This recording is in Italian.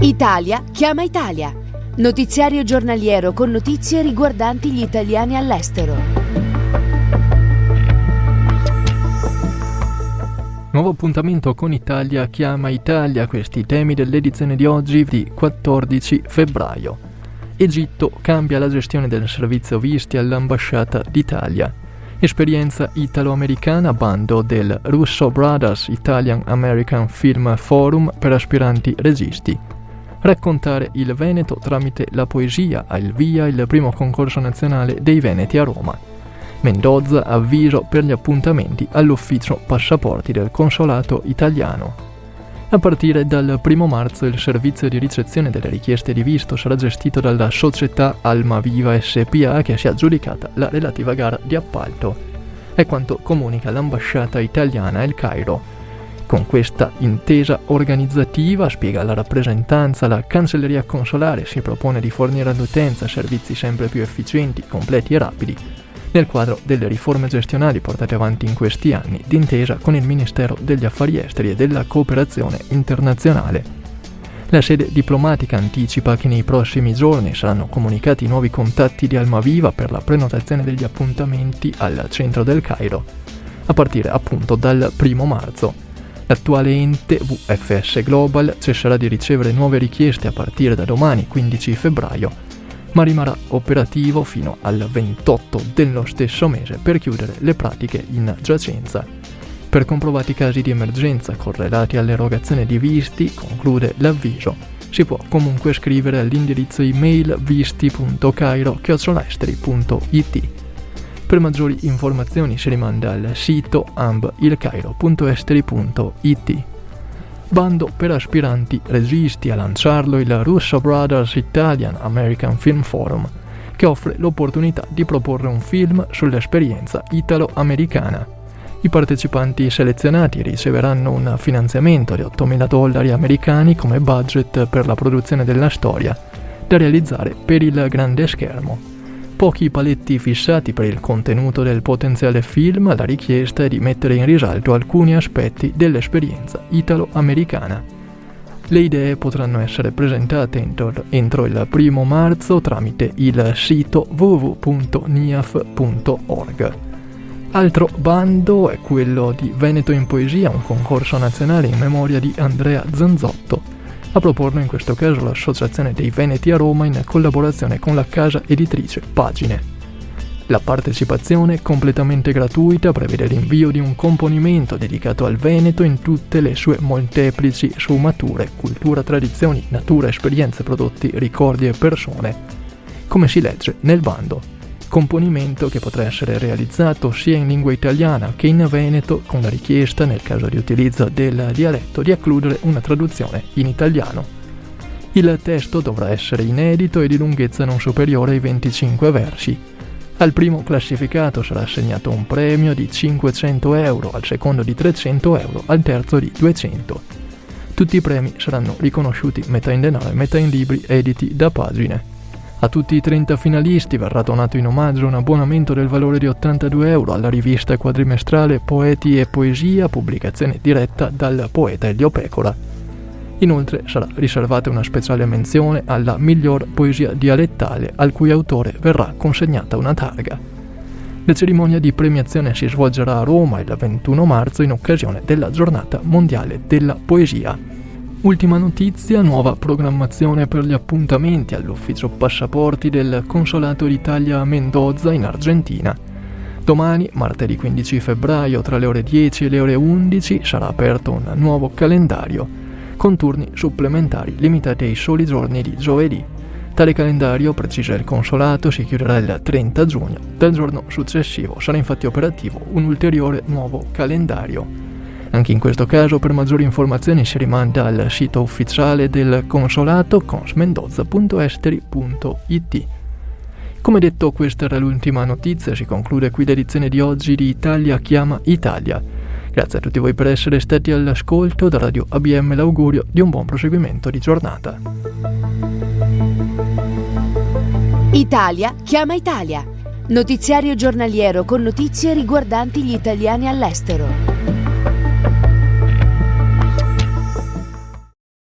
Italia chiama Italia. Notiziario giornaliero con notizie riguardanti gli italiani all'estero. Nuovo appuntamento con Italia chiama Italia, questi i temi dell'edizione di oggi di 14 febbraio. Egitto cambia la gestione del servizio visti all'ambasciata d'Italia. Esperienza italo-americana, bando del Russo Brothers Italian American Film Forum per aspiranti registi. Raccontare il Veneto tramite la poesia, al via il primo concorso nazionale dei Veneti a Roma. Mendoza, avviso per gli appuntamenti all'ufficio passaporti del consolato italiano. A partire dal 1 marzo il servizio di ricezione delle richieste di visto sarà gestito dalla società Almaviva SpA che si è aggiudicata la relativa gara di appalto. È quanto comunica l'ambasciata italiana a El Cairo. Con questa intesa organizzativa, spiega la rappresentanza, la cancelleria consolare si propone di fornire all'utenza servizi sempre più efficienti, completi e rapidi, nel quadro delle riforme gestionali portate avanti in questi anni, d'intesa con il Ministero degli Affari Esteri e della Cooperazione Internazionale. La sede diplomatica anticipa che nei prossimi giorni saranno comunicati i nuovi contatti di Almaviva per la prenotazione degli appuntamenti al centro del Cairo, a partire appunto dal 1 marzo. L'attuale ente VFS Global cesserà di ricevere nuove richieste a partire da domani 15 febbraio, ma rimarrà operativo fino al 28 dello stesso mese per chiudere le pratiche in giacenza. Per comprovati casi di emergenza correlati all'erogazione di visti, conclude l'avviso, si può comunque scrivere all'indirizzo email visti.cairo@esteri.it. Per maggiori informazioni si rimanda al sito ambilcairo.esteri.it. Bando per aspiranti registi, a lanciarlo il Russo Brothers Italian American Film Forum, che offre l'opportunità di proporre un film sull'esperienza italo-americana. I partecipanti selezionati riceveranno un finanziamento di $8.000 americani come budget per la produzione della storia, da realizzare per il grande schermo. Pochi paletti fissati per il contenuto del potenziale film, la richiesta è di mettere in risalto alcuni aspetti dell'esperienza italo-americana. Le idee potranno essere presentate entro il 1 marzo tramite il sito www.niaf.org. Altro bando è quello di Veneto in Poesia, un concorso nazionale in memoria di Andrea Zanzotto. A proporlo in questo caso l'Associazione dei Veneti a Roma in collaborazione con la casa editrice Pagine. La partecipazione, completamente gratuita, prevede l'invio di un componimento dedicato al Veneto in tutte le sue molteplici sfumature: cultura, tradizioni, natura, esperienze, prodotti, ricordi e persone. Come si legge nel bando. Componimento che potrà essere realizzato sia in lingua italiana che in veneto, con la richiesta, nel caso di utilizzo del dialetto, di includere una traduzione in italiano. Il testo dovrà essere inedito e di lunghezza non superiore ai 25 versi. Al primo classificato sarà assegnato un premio di €500, al secondo di €300, al terzo di €200. Tutti i premi saranno riconosciuti metà in denaro e metà in libri editi da Pagine. A tutti i 30 finalisti verrà donato in omaggio un abbonamento del valore di €82 alla rivista quadrimestrale Poeti e Poesia, pubblicazione diretta dal poeta Elio Pecora. Inoltre sarà riservata una speciale menzione alla miglior poesia dialettale, al cui autore verrà consegnata una targa. La cerimonia di premiazione si svolgerà a Roma il 21 marzo in occasione della Giornata Mondiale della Poesia. Ultima notizia, nuova programmazione per gli appuntamenti all'ufficio passaporti del Consolato d'Italia a Mendoza in Argentina. Domani, martedì 15 febbraio, tra le ore 10 e le ore 11, sarà aperto un nuovo calendario, con turni supplementari limitati ai soli giorni di giovedì. Tale calendario, precisa il Consolato, si chiuderà il 30 giugno. Dal giorno successivo sarà infatti operativo un ulteriore nuovo calendario. Anche in questo caso, per maggiori informazioni si rimanda al sito ufficiale del consolato consmendoza.esteri.it. Come detto, questa era l'ultima notizia, si conclude qui l'edizione di oggi di Italia chiama Italia. Grazie a tutti voi per essere stati all'ascolto. Da Radio ABM l'augurio di un buon proseguimento di giornata. Italia chiama Italia. Notiziario giornaliero con notizie riguardanti gli italiani all'estero.